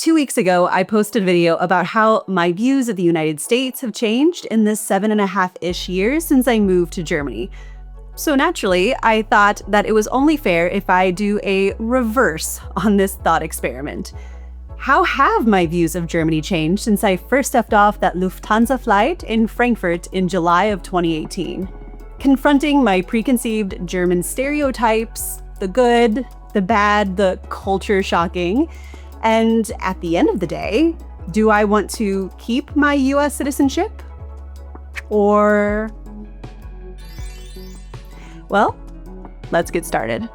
2 weeks ago, I posted a video about how my views of the United States have changed in the 7.5-ish years since I moved to Germany. So naturally, I thought that it was only fair if I do a reverse on this thought experiment. How have my views of Germany changed since I first stepped off that Lufthansa flight in Frankfurt in July of 2018? Confronting my preconceived German stereotypes, the good, the bad, the culture shocking. And at the end of the day, do I want to keep my US citizenship? Or... well, let's get started.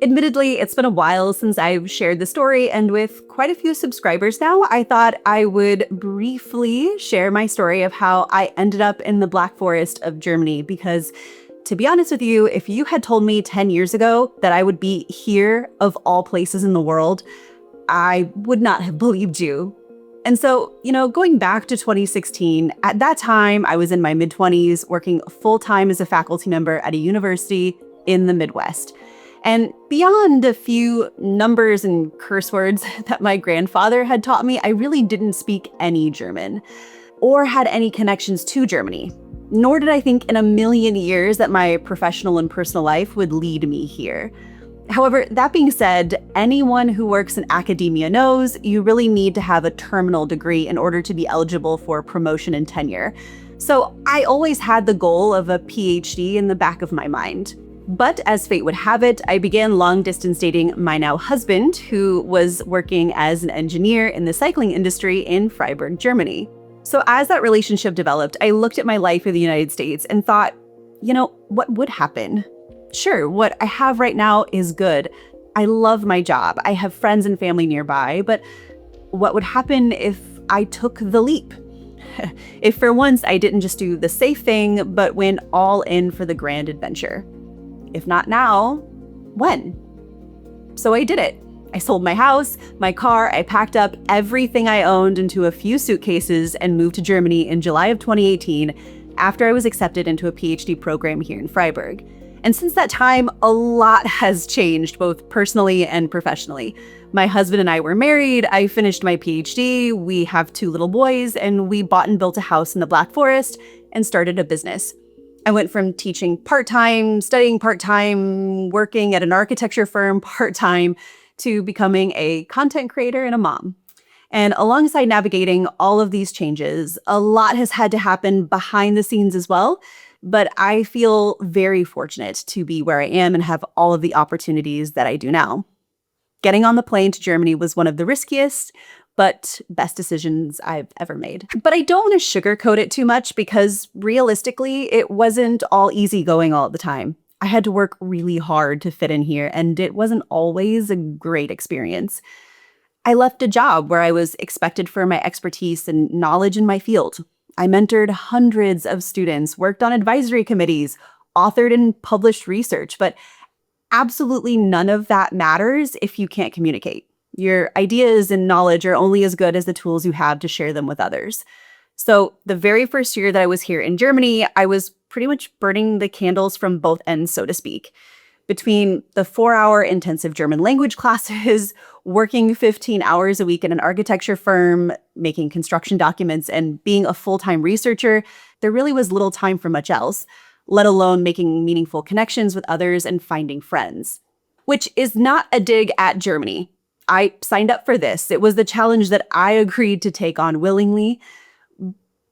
Admittedly, it's been a while since I've shared the story, and with quite a few subscribers now, I thought I would briefly share my story of how I ended up in the Black Forest of Germany, because to be honest with you, if you had told me 10 years ago that I would be here of all places in the world, I would not have believed you. And so, going back to 2016, at that time, I was in my mid-20s, working full-time as a faculty member at a university in the Midwest. And beyond a few numbers and curse words that my grandfather had taught me, I really didn't speak any German or had any connections to Germany. Nor did I think in a million years that my professional and personal life would lead me here. However, that being said, anyone who works in academia knows you really need to have a terminal degree in order to be eligible for promotion and tenure. So I always had the goal of a PhD in the back of my mind. But as fate would have it, I began long-distance dating my now husband, who was working as an engineer in the cycling industry in Freiburg, Germany. So as that relationship developed, I looked at my life in the United States and thought, what would happen? Sure, what I have right now is good. I love my job. I have friends and family nearby, but what would happen if I took the leap? If for once I didn't just do the safe thing, but went all in for the grand adventure? If not now, when? So I did it. I sold my house, my car, I packed up everything I owned into a few suitcases and moved to Germany in July of 2018 after I was accepted into a PhD program here in Freiburg. And since that time, a lot has changed, both personally and professionally. My husband and I were married, I finished my PhD, we have 2 little boys, and we bought and built a house in the Black Forest and started a business. I went from teaching part-time, studying part-time, working at an architecture firm part-time, to becoming a content creator and a mom. And alongside navigating all of these changes, a lot has had to happen behind the scenes as well. But I feel very fortunate to be where I am and have all of the opportunities that I do now. Getting on the plane to Germany was one of the riskiest, but best decisions I've ever made. But I don't want to sugarcoat it too much because realistically, it wasn't all easygoing all the time. I had to work really hard to fit in here, and it wasn't always a great experience. I left a job where I was expected for my expertise and knowledge in my field. I mentored hundreds of students, worked on advisory committees, authored and published research, but absolutely none of that matters if you can't communicate. Your ideas and knowledge are only as good as the tools you have to share them with others. So the very first year that I was here in Germany, I was pretty much burning the candles from both ends, so to speak. Between the 4-hour intensive German language classes, working 15 hours a week at an architecture firm, making construction documents, and being a full-time researcher, there really was little time for much else, let alone making meaningful connections with others and finding friends. Which is not a dig at Germany. I signed up for this. It was the challenge that I agreed to take on willingly.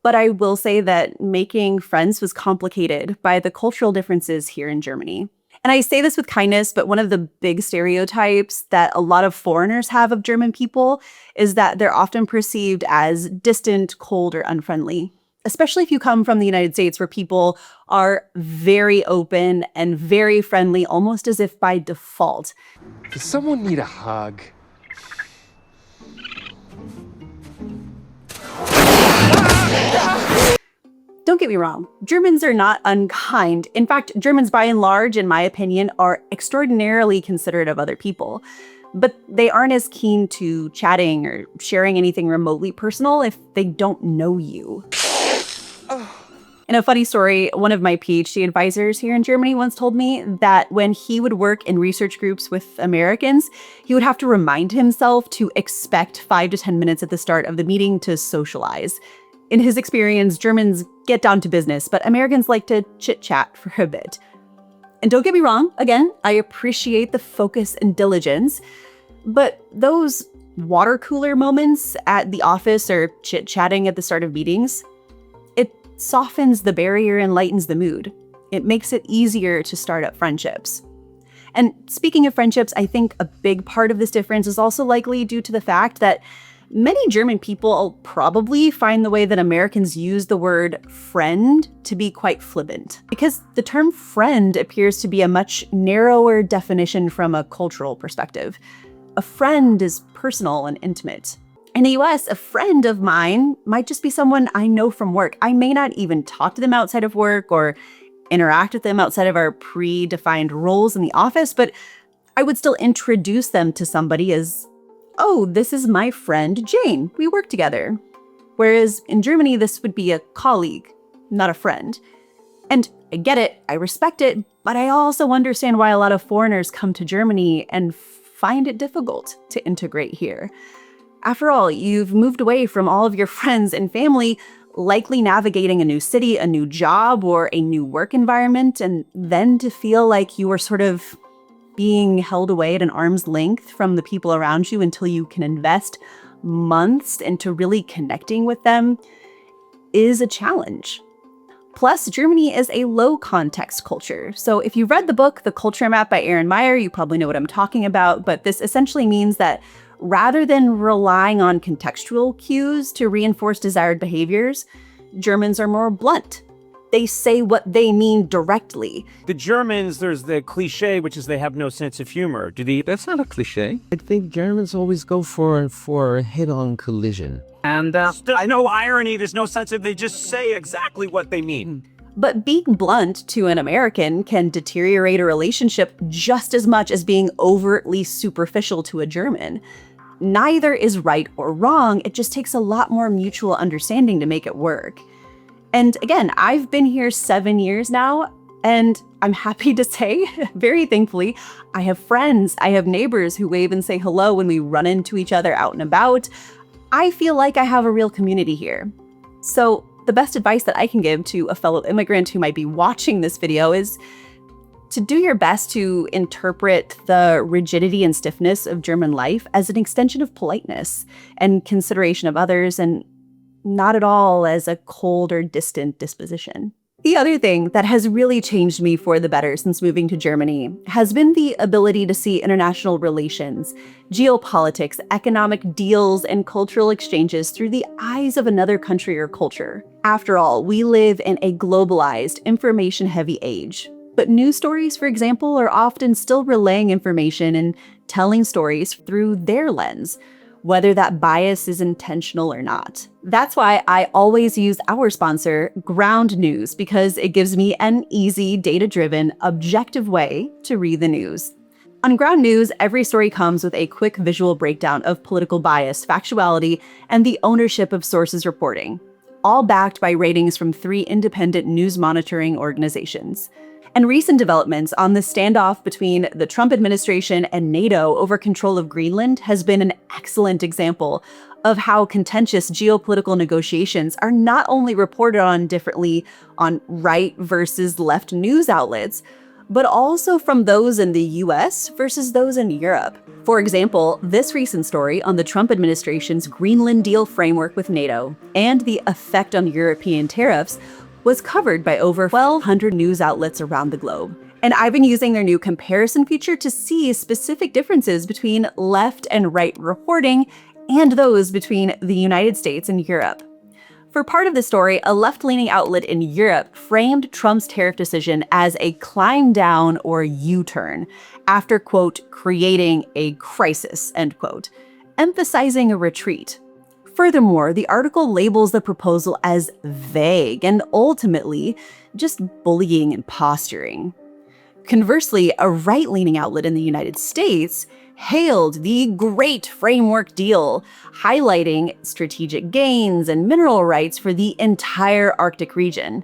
But I will say that making friends was complicated by the cultural differences here in Germany. And I say this with kindness, but one of the big stereotypes that a lot of foreigners have of German people is that they're often perceived as distant, cold, or unfriendly. Especially if you come from the United States, where people are very open and very friendly, almost as if by default. Does someone need a hug? Don't get me wrong, Germans are not unkind. In fact, Germans by and large, in my opinion, are extraordinarily considerate of other people. But they aren't as keen to chatting or sharing anything remotely personal if they don't know you. In a funny story, one of my PhD advisors here in Germany once told me that when he would work in research groups with Americans, he would have to remind himself to expect 5 to 10 minutes at the start of the meeting to socialize. In his experience, Germans get down to business, but Americans like to chit-chat for a bit. And don't get me wrong, again, I appreciate the focus and diligence, but those water cooler moments at the office or chit-chatting at the start of meetings, it softens the barrier and lightens the mood. It makes it easier to start up friendships. And speaking of friendships, I think a big part of this difference is also likely due to the fact that many German people probably find the way that Americans use the word friend to be quite flippant, because the term friend appears to be a much narrower definition from a cultural perspective. A friend is personal and intimate. In the US, a friend of mine might just be someone I know from work. I may not even talk to them outside of work or interact with them outside of our predefined roles in the office, but I would still introduce them to somebody as, oh, this is my friend Jane. We work together. Whereas in Germany, this would be a colleague, not a friend. And I get it, I respect it, but I also understand why a lot of foreigners come to Germany and find it difficult to integrate here. After all, you've moved away from all of your friends and family, likely navigating a new city, a new job, or a new work environment, and then to feel like you are sort of being held away at an arm's length from the people around you until you can invest months into really connecting with them is a challenge. Plus, Germany is a low-context culture. So if you read the book, The Culture Map by Aaron Meyer, you probably know what I'm talking about, but this essentially means that rather than relying on contextual cues to reinforce desired behaviors, Germans are more blunt. They say what they mean directly. The Germans, there's the cliche, which is they have no sense of humor. That's not a cliche. I think Germans always go for a head-on collision. And I know irony, there's no sense of, they just say exactly what they mean. But being blunt to an American can deteriorate a relationship just as much as being overtly superficial to a German. Neither is right or wrong, it just takes a lot more mutual understanding to make it work. And again, I've been here 7 years now, and I'm happy to say, very thankfully, I have friends, I have neighbors who wave and say hello when we run into each other out and about. I feel like I have a real community here. So the best advice that I can give to a fellow immigrant who might be watching this video is to do your best to interpret the rigidity and stiffness of German life as an extension of politeness and consideration of others, and not at all as a cold or distant disposition. The other thing that has really changed me for the better since moving to Germany has been the ability to see international relations, geopolitics, economic deals, and cultural exchanges through the eyes of another country or culture. After all, we live in a globalized, information-heavy age. But news stories, for example, are often still relaying information and telling stories through their lens, whether that bias is intentional or not. That's why I always use our sponsor, Ground News, because it gives me an easy, data-driven, objective way to read the news. On Ground News, every story comes with a quick visual breakdown of political bias, factuality, and the ownership of sources reporting, all backed by ratings from 3 independent news monitoring organizations. And recent developments on the standoff between the Trump administration and NATO over control of Greenland has been an excellent example of how contentious geopolitical negotiations are not only reported on differently on right versus left news outlets, but also from those in the US versus those in Europe. For example, this recent story on the Trump administration's Greenland deal framework with NATO and the effect on European tariffs was covered by over 1,200 news outlets around the globe. And I've been using their new comparison feature to see specific differences between left and right reporting and those between the United States and Europe. For part of the story, a left-leaning outlet in Europe framed Trump's tariff decision as a climb down or U-turn after, quote, creating a crisis, end quote, emphasizing a retreat. Furthermore, the article labels the proposal as vague and ultimately just bullying and posturing. Conversely, a right-leaning outlet in the United States hailed the Great Framework Deal, highlighting strategic gains and mineral rights for the entire Arctic region.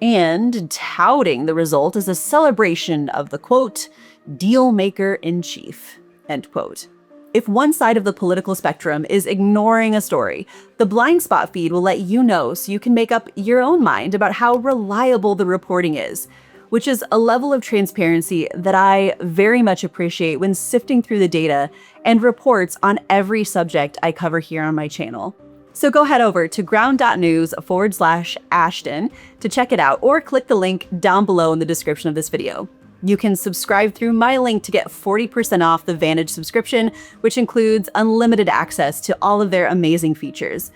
and touting the result as a celebration of the, quote, deal maker in chief, end quote. If one side of the political spectrum is ignoring a story, the blind spot feed will let you know so you can make up your own mind about how reliable the reporting is, which is a level of transparency that I very much appreciate when sifting through the data and reports on every subject I cover here on my channel. So go head over to ground.news/Ashton to check it out, or click the link down below in the description of this video. You can subscribe through my link to get 40% off the Vantage subscription, which includes unlimited access to all of their amazing features.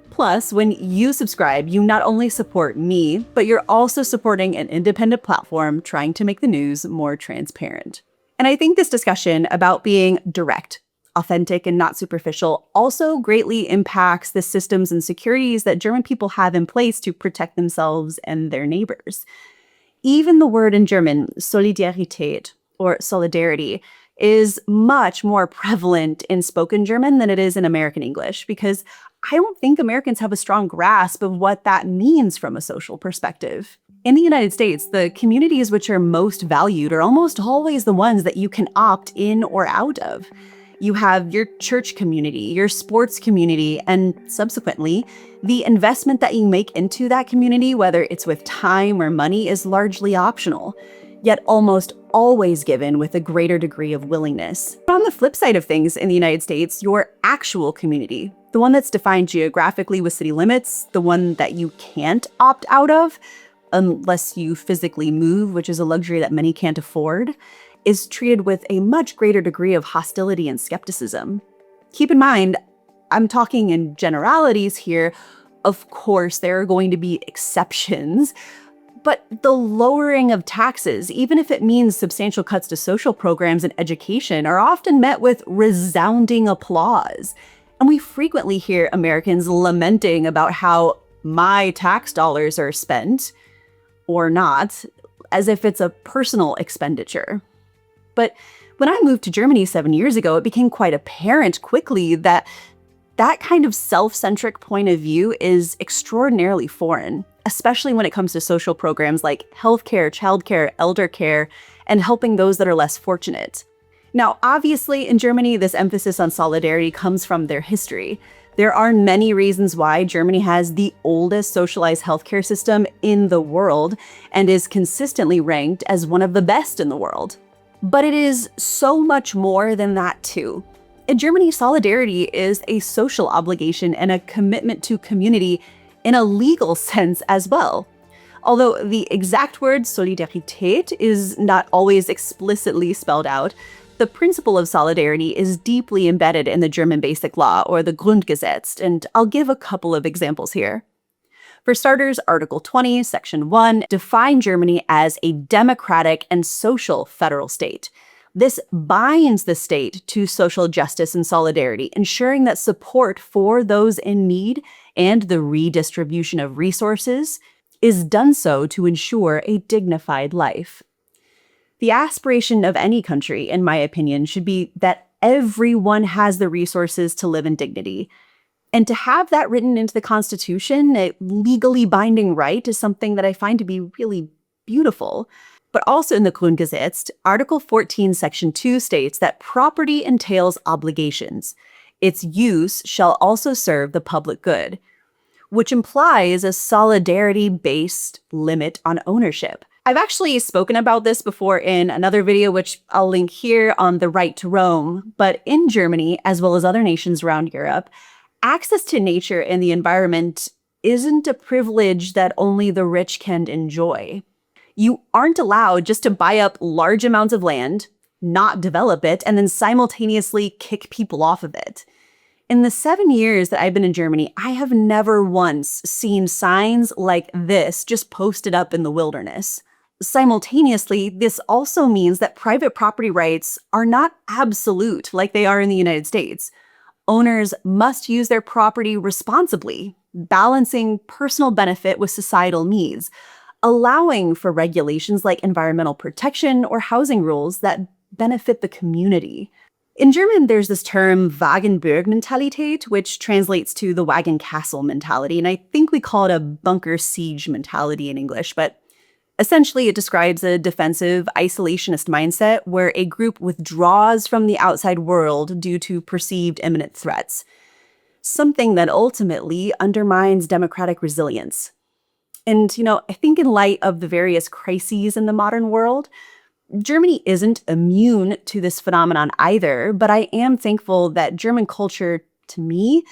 Plus, when you subscribe, you not only support me, but you're also supporting an independent platform trying to make the news more transparent. And I think this discussion about being direct, authentic, and not superficial also greatly impacts the systems and securities that German people have in place to protect themselves and their neighbors. Even the word in German, Solidarität, or solidarity, is much more prevalent in spoken German than it is in American English, because I don't think Americans have a strong grasp of what that means from a social perspective. In the United States, the communities which are most valued are almost always the ones that you can opt in or out of. You have your church community, your sports community, and subsequently, the investment that you make into that community, whether it's with time or money, is largely optional, yet almost always given with a greater degree of willingness. But on the flip side of things in the United States, your actual community, the one that's defined geographically with city limits, the one that you can't opt out of, unless you physically move, which is a luxury that many can't afford, is treated with a much greater degree of hostility and skepticism. Keep in mind, I'm talking in generalities here. Of course, there are going to be exceptions, but the lowering of taxes, even if it means substantial cuts to social programs and education, are often met with resounding applause. And we frequently hear Americans lamenting about how my tax dollars are spent, or not, as if it's a personal expenditure. But when I moved to Germany 7 years ago, it became quite apparent quickly that that kind of self-centric point of view is extraordinarily foreign, especially when it comes to social programs like healthcare, childcare, elder care, and helping those that are less fortunate. Now, obviously, in Germany, this emphasis on solidarity comes from their history. There are many reasons why Germany has the oldest socialized healthcare system in the world and is consistently ranked as one of the best in the world. But it is so much more than that too. In Germany, solidarity is a social obligation and a commitment to community in a legal sense as well. Although the exact word Solidarität is not always explicitly spelled out, the principle of solidarity is deeply embedded in the German Basic Law, or the Grundgesetz, and I'll give a couple of examples here. For starters, Article 20, Section 1, defines Germany as a democratic and social federal state. This binds the state to social justice and solidarity, ensuring that support for those in need and the redistribution of resources is done so to ensure a dignified life. The aspiration of any country, in my opinion, should be that everyone has the resources to live in dignity. And to have that written into the Constitution, a legally binding right, is something that I find to be really beautiful. But also in the Grundgesetz, Article 14, Section 2 states that property entails obligations. Its use shall also serve the public good, which implies a solidarity-based limit on ownership. I've actually spoken about this before in another video, which I'll link here, on the right to roam. But in Germany, as well as other nations around Europe, access to nature and the environment isn't a privilege that only the rich can enjoy. You aren't allowed just to buy up large amounts of land, not develop it, and then simultaneously kick people off of it. In the 7 years that I've been in Germany, I have never once seen signs like this just posted up in the wilderness. Simultaneously, this also means that private property rights are not absolute like they are in the United States. Owners must use their property responsibly, balancing personal benefit with societal needs, allowing for regulations like environmental protection or housing rules that benefit the community. In German, there's this term Wagenburg-Mentalität, which translates to the wagon castle mentality. And I think we call it a bunker siege mentality in English. But essentially, it describes a defensive, isolationist mindset where a group withdraws from the outside world due to perceived imminent threats. Something that ultimately undermines democratic resilience. And, I think in light of the various crises in the modern world, Germany isn't immune to this phenomenon either, but I am thankful that German culture, to me,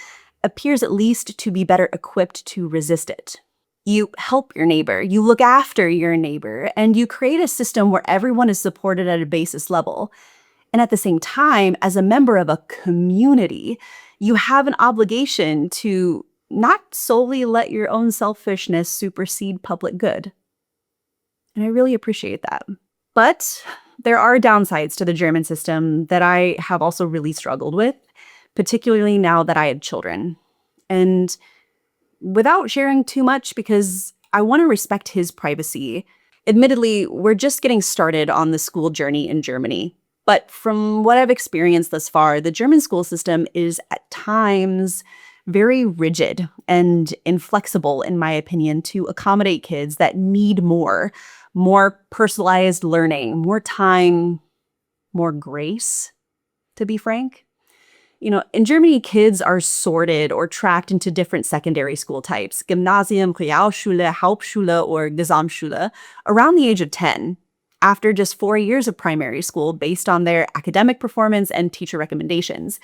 appears at least to be better equipped to resist it. You help your neighbor, you look after your neighbor, and you create a system where everyone is supported at a basis level. And at the same time, as a member of a community, you have an obligation to not solely let your own selfishness supersede public good. And I really appreciate that. But there are downsides to the German system that I have also really struggled with, particularly now that I had children. And without sharing too much, because I want to respect his privacy, admittedly, we're just getting started on the school journey in Germany. But from what I've experienced thus far, the German school system is at times very rigid and inflexible, in my opinion, to accommodate kids that need more personalized learning, more time, more grace, to be frank. In Germany, kids are sorted or tracked into different secondary school types, Gymnasium, Realschule, Hauptschule, or Gesamtschule, around the age of 10, after just 4 years of primary school based on their academic performance and teacher recommendations,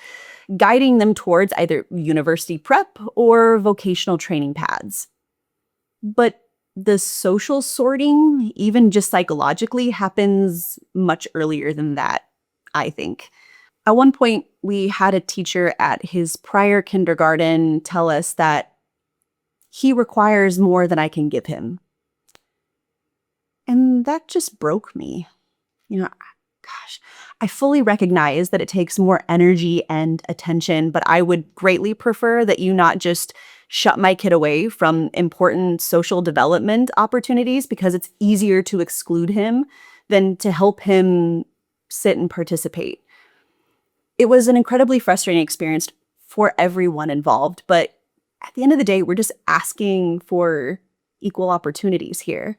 guiding them towards either university prep or vocational training paths. But the social sorting, even just psychologically, happens much earlier than that, I think. At one point, we had a teacher at his prior kindergarten tell us that he requires more than I can give him. And that just broke me. I fully recognize that it takes more energy and attention, but I would greatly prefer that you not just shut my kid away from important social development opportunities because it's easier to exclude him than to help him sit and participate. It was an incredibly frustrating experience for everyone involved, but at the end of the day, we're just asking for equal opportunities here.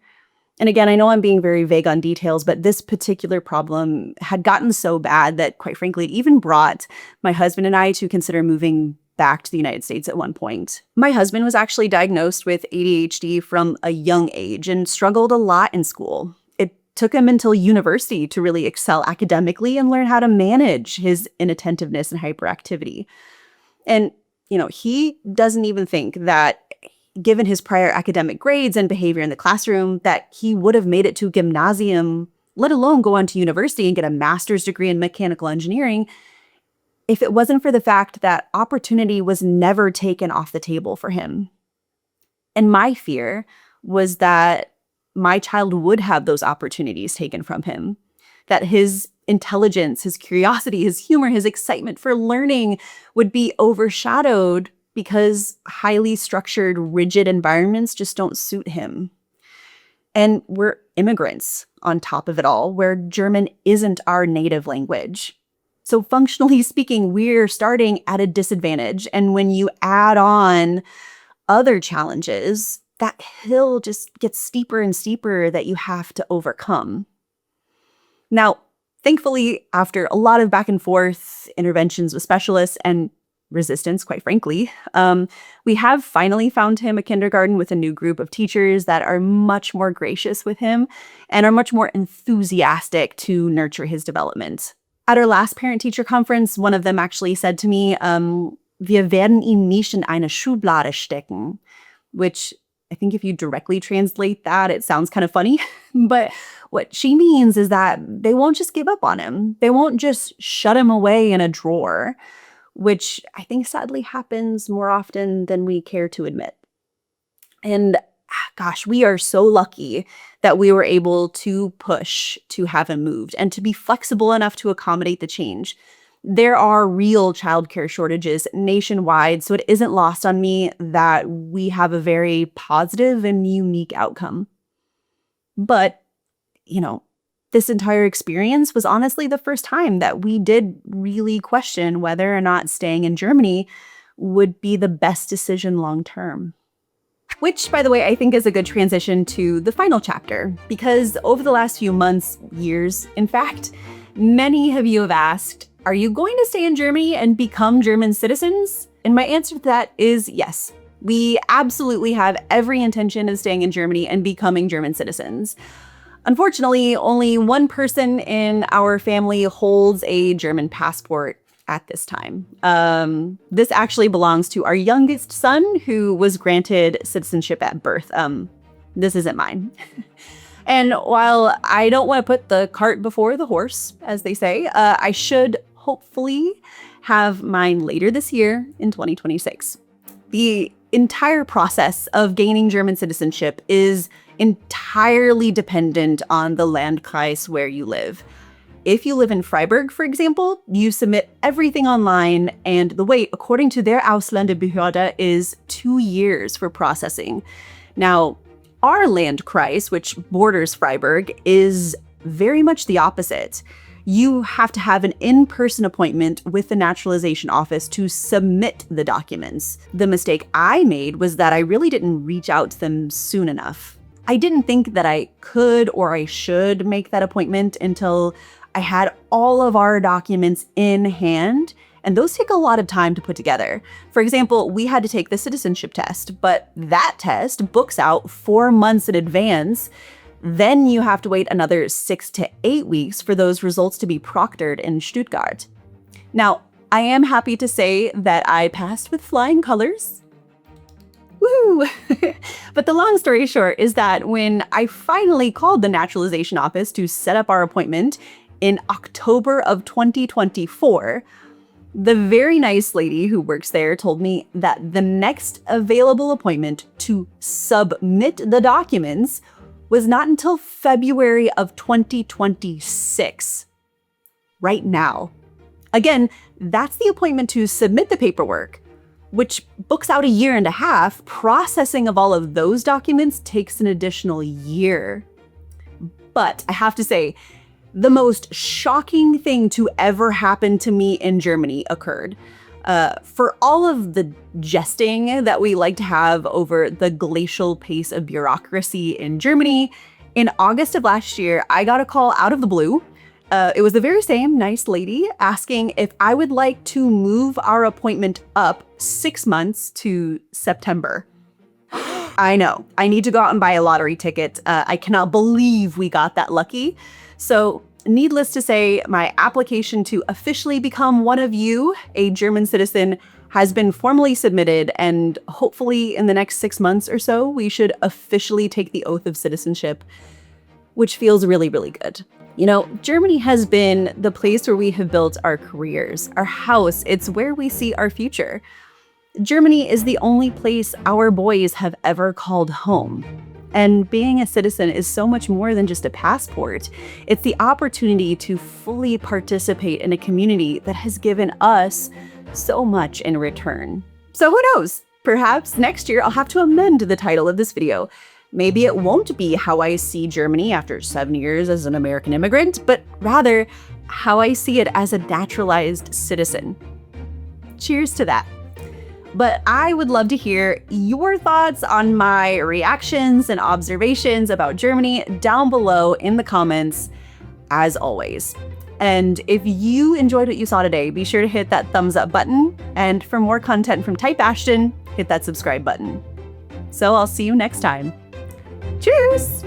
And again, I know I'm being very vague on details, but this particular problem had gotten so bad that, quite frankly, it even brought my husband and I to consider moving back to the United States at one point. My husband was actually diagnosed with ADHD from a young age and struggled a lot in school. It took him until university to really excel academically and learn how to manage his inattentiveness and hyperactivity. And, he doesn't even think that, given his prior academic grades and behavior in the classroom, that he would have made it to gymnasium, let alone go on to university and get a master's degree in mechanical engineering, if it wasn't for the fact that opportunity was never taken off the table for him. And my fear was that my child would have those opportunities taken from him, that his intelligence, his curiosity, his humor, his excitement for learning would be overshadowed because highly structured, rigid environments just don't suit him. And we're immigrants on top of it all, where German isn't our native language. So functionally speaking, we're starting at a disadvantage. And when you add on other challenges, that hill just gets steeper and steeper that you have to overcome. Now, thankfully, after a lot of back and forth interventions with specialists and resistance, quite frankly, we have finally found him a kindergarten with a new group of teachers that are much more gracious with him and are much more enthusiastic to nurture his development. At our last parent-teacher conference, one of them actually said to me, "Wir werden ihn nicht in eine Schublade stecken," which I think if you directly translate that, it sounds kind of funny. But what she means is that they won't just give up on him. They won't just shut him away in a drawer, which I think sadly happens more often than we care to admit. And gosh, we are so lucky that we were able to push to have him moved and to be flexible enough to accommodate the change. There are real childcare shortages nationwide, so it isn't lost on me that we have a very positive and unique outcome. But, this entire experience was honestly the first time that we did really question whether or not staying in Germany would be the best decision long term. Which, by the way, I think is a good transition to the final chapter, because over the last few months, years, in fact, many of you have asked, are you going to stay in Germany and become German citizens? And my answer to that is yes. We absolutely have every intention of staying in Germany and becoming German citizens. Unfortunately, only one person in our family holds a German passport at this time. This actually belongs to our youngest son, who was granted citizenship at birth. This isn't mine. And while I don't want to put the cart before the horse, as they say, I should hopefully have mine later this year in 2026. The entire process of gaining German citizenship is entirely dependent on the Landkreis where you live. If you live in Freiburg, for example, you submit everything online, and the wait, according to their Ausländerbehörde, is 2 years for processing. Now, our Landkreis, which borders Freiburg, is very much the opposite. You have to have an in-person appointment with the naturalization office to submit the documents. The mistake I made was that I really didn't reach out to them soon enough. I didn't think that I could or I should make that appointment until I had all of our documents in hand, and those take a lot of time to put together. For example, we had to take the citizenship test, but that test books out 4 months in advance. Then you have to wait another 6 to 8 weeks for those results to be proctored in Stuttgart. Now, I am happy to say that I passed with flying colors. Woo! But the long story short is that when I finally called the naturalization office to set up our appointment in October of 2024, the very nice lady who works there told me that the next available appointment to submit the documents was not until February of 2026. Right now. Again, that's the appointment to submit the paperwork, which books out 1.5 years. Processing of all of those documents takes an additional year. But I have to say, the most shocking thing to ever happen to me in Germany occurred. For all of the jesting that we like to have over the glacial pace of bureaucracy in Germany, in August of last year, I got a call out of the blue. It was the very same nice lady asking if I would like to move our appointment up 6 months to September. I know, I need to go out and buy a lottery ticket. I cannot believe we got that lucky. So needless to say, my application to officially become one of you, a German citizen, has been formally submitted, and hopefully in the next 6 months or so, we should officially take the oath of citizenship, which feels really, really good. You know, Germany has been the place where we have built our careers, our house. It's where we see our future. Germany is the only place our boys have ever called home. And being a citizen is so much more than just a passport. It's the opportunity to fully participate in a community that has given us so much in return. So who knows? Perhaps next year I'll have to amend the title of this video. Maybe it won't be how I see Germany after 7 years as an American immigrant, but rather how I see it as a naturalized citizen. Cheers to that. But I would love to hear your thoughts on my reactions and observations about Germany down below in the comments, as always. And if you enjoyed what you saw today, be sure to hit that thumbs up button. And for more content from Type Ashton, hit that subscribe button. So I'll see you next time. Cheers!